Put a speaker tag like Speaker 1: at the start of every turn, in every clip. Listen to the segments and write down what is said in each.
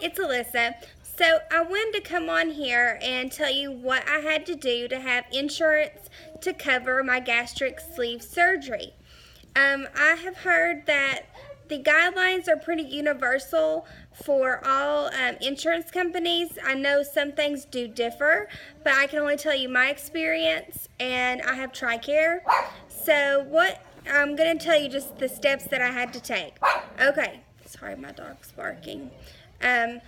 Speaker 1: it's Alyssa. So I wanted to come on here and tell you what I had to do to have insurance to cover my gastric sleeve surgery. I have heard that the guidelines are pretty universal for all insurance companies. I know some things do differ, but I can only tell you my experience, and I have TRICARE. So what I'm going to tell you just the steps that I had to take. Okay, sorry, my dog's barking. I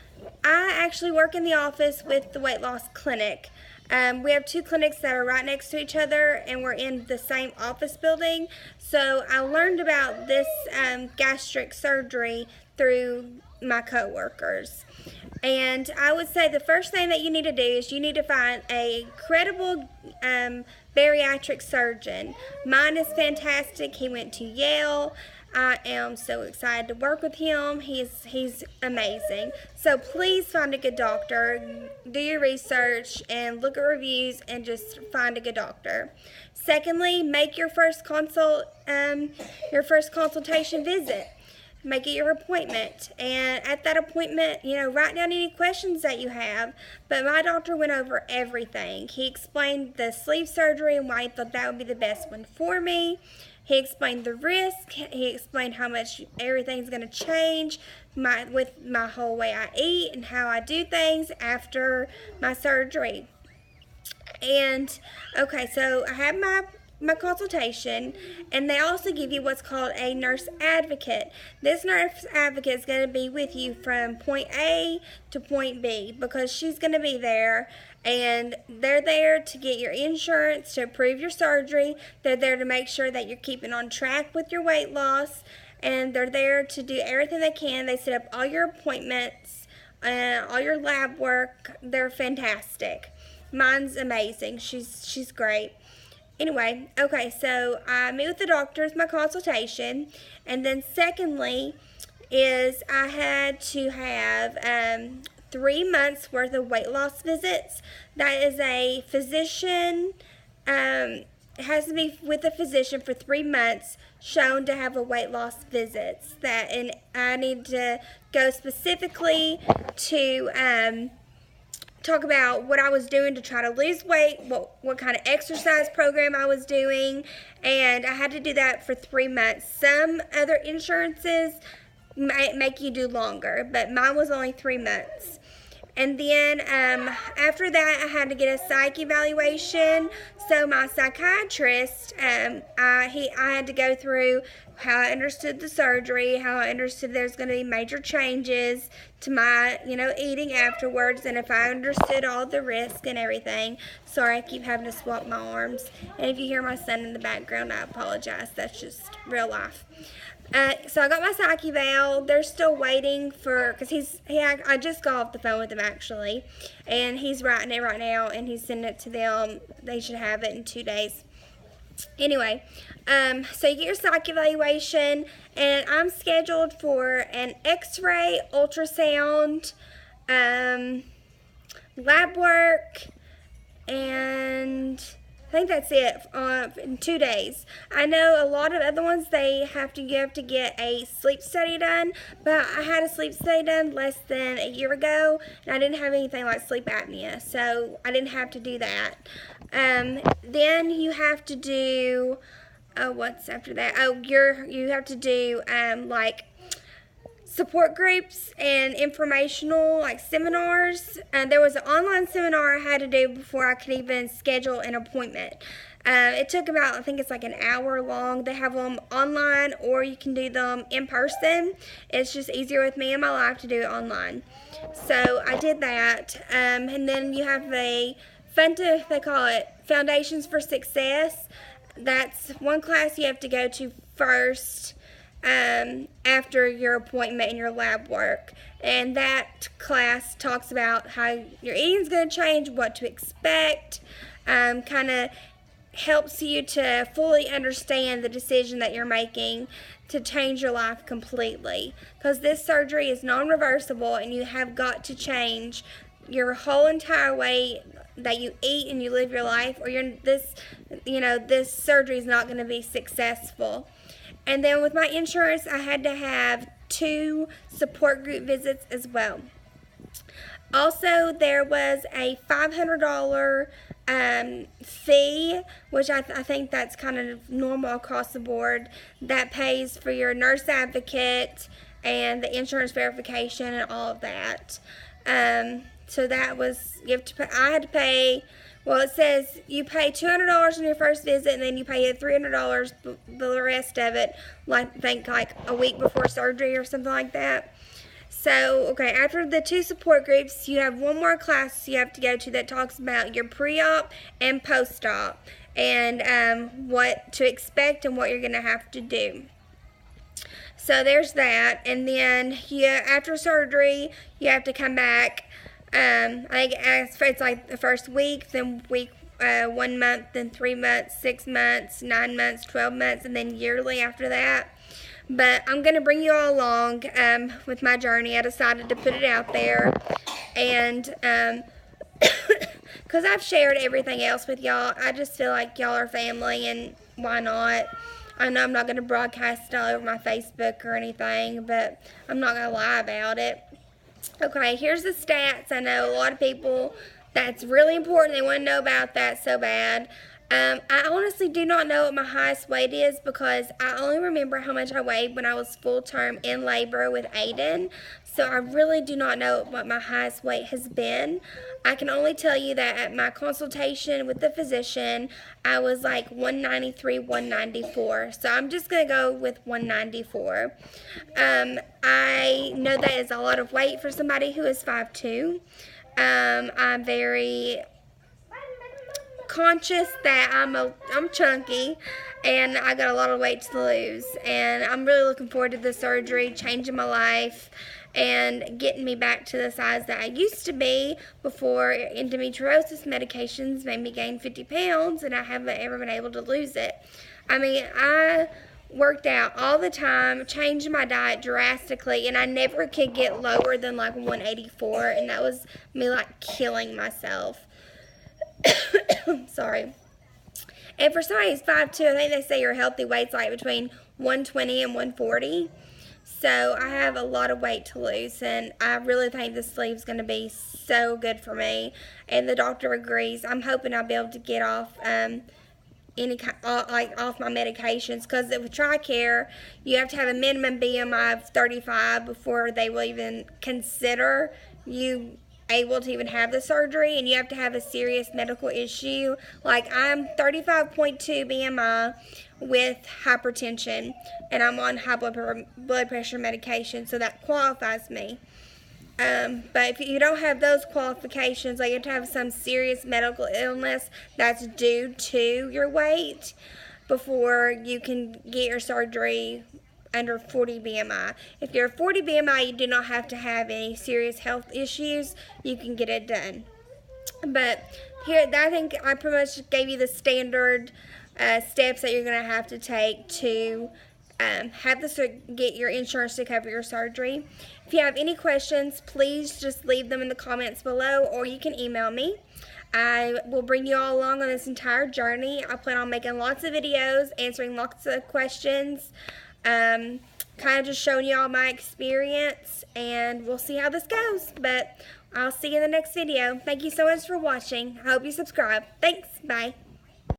Speaker 1: actually work in the office with the weight loss clinic. We have two clinics that are right next to each other, and we're in the same office building. So I learned about this gastric surgery through my coworkers. And I would say the first thing that you need to do is you need to find a credible bariatric surgeon. Mine is fantastic. He went to Yale. I am so excited to work with him. He's amazing. So please find a good doctor. Do your research and look at reviews and just find a good doctor. Secondly, make your first consultation visit. Make it your appointment, and at that appointment, write down any questions that you have. But my doctor went over everything. He explained the sleeve surgery and why he thought that would be the best one for me. He explained the risk. He explained how much everything's going to change with my whole way I eat and how I do things after my surgery. And okay, so I had my consultation, and they also give you what's called a nurse advocate. This nurse advocate is going to be with you from point A to point B, because she's going to be there, and they're there to get your insurance, to approve your surgery. They're there to make sure that you're keeping on track with your weight loss, and they're there to do everything they can. They set up all your appointments, all your lab work. They're fantastic. Mine's amazing. She's great. Anyway, okay, so I meet with the doctor as my consultation, and then secondly is I had to have 3 months worth of weight loss visits. That is a physician, it has to be with a physician for 3 months shown to have a weight loss visits. And I need to go specifically to talk about what I was doing to try to lose weight, what kind of exercise program I was doing, and I had to do that for 3 months. Some other insurances might make you do longer, but mine was only 3 months. And then after that, I had to get a psych evaluation. So my psychiatrist, I had to go through how I understood the surgery, how I understood there's going to be major changes to my, eating afterwards, and if I understood all the risk and everything. Sorry, I keep having to swap my arms. And if you hear my son in the background, I apologize. That's just real life. So I got my psych eval. They're still waiting because I just got off the phone with him actually, and he's writing it right now, and he's sending it to them. They should have it in 2 days. Anyway, so you get your psych evaluation, and I'm scheduled for an x-ray, ultrasound, lab work, and I think that's it in 2 days. I know a lot of other ones, you have to get a sleep study done, but I had a sleep study done less than a year ago, and I didn't have anything like sleep apnea, so I didn't have to do that. Then you have to do, what's after that? You have to do like support groups and informational seminars. There was an online seminar I had to do before I could even schedule an appointment. It took about, I think it's like an hour long. They have them online, or you can do them in person. It's just easier with me in my life to do it online. So I did that. And then you have they call it Foundations for Success. That's one class you have to go to first after your appointment and your lab work. And that class talks about how your eating is going to change, what to expect, kind of helps you to fully understand the decision that you're making to change your life completely. Because this surgery is non-reversible, and you have got to change your whole entire way that you eat and you live your life, or this surgery is not going to be successful. And then with my insurance, I had to have 2 support group visits as well. Also, there was a $500 fee, which I think that's kind of normal across the board, that pays for your nurse advocate and the insurance verification and all of that. So that was, you have to pay, I had to pay, well, it says you pay $200 on your first visit, and then you pay $300 the rest of it, like, I think like a week before surgery or something like that. So, okay, after the 2 support groups, you have one more class you have to go to that talks about your pre-op and post-op, and what to expect and what you're going to have to do. So there's that, and then after surgery, you have to come back. I think it's like the first week, then week 1 month, then 3 months, 6 months, 9 months, 12 months, and then yearly after that. But I'm going to bring you all along with my journey. I decided to put it out there, and because I've shared everything else with y'all, I just feel like y'all are family, and why not? I know I'm not going to broadcast it all over my Facebook or anything, but I'm not going to lie about it. Okay, here's the stats. I know a lot of people, that's really important. They want to know about that so bad. I honestly do not know what my highest weight is, because I only remember how much I weighed when I was full-term in labor with Aiden. So I really do not know what my highest weight has been. I can only tell you that at my consultation with the physician, I was like 193, 194. So I'm just going to go with 194. I know that is a lot of weight for somebody who is 5'2". I'm very conscious that I'm chunky, and I got a lot of weight to lose, and I'm really looking forward to the surgery, changing my life, and getting me back to the size that I used to be before endometriosis medications made me gain 50 pounds, and I haven't ever been able to lose it. I mean, I worked out all the time, changed my diet drastically, and I never could get lower than like 184, and that was me like killing myself. Sorry. And for somebody who's 5'2", I think they say your healthy weight's like between 120 and 140. So I have a lot of weight to lose, and I really think this sleeve's going to be so good for me. And the doctor agrees. I'm hoping I'll be able to get off off my medications, because with TRICARE, you have to have a minimum BMI of 35 before they will even consider you able to even have the surgery, and you have to have a serious medical issue. Like, I'm 35.2 BMI with hypertension, and I'm on high blood pressure medication, so that qualifies me. But if you don't have those qualifications, like you have to have some serious medical illness that's due to your weight before you can get your surgery under 40 BMI. If you're 40 BMI, you do not have to have any serious health issues. You can get it done. But here, I think I pretty much gave you the standard steps that you're going to have to take to get your insurance to cover your surgery. If you have any questions, please just leave them in the comments below, or you can email me. I will bring you all along on this entire journey. I plan on making lots of videos, answering lots of questions, kind of just showing you all my experience, and we'll see how this goes. But I'll see you in the next video. Thank you so much for watching. I hope you subscribe. Thanks. Bye.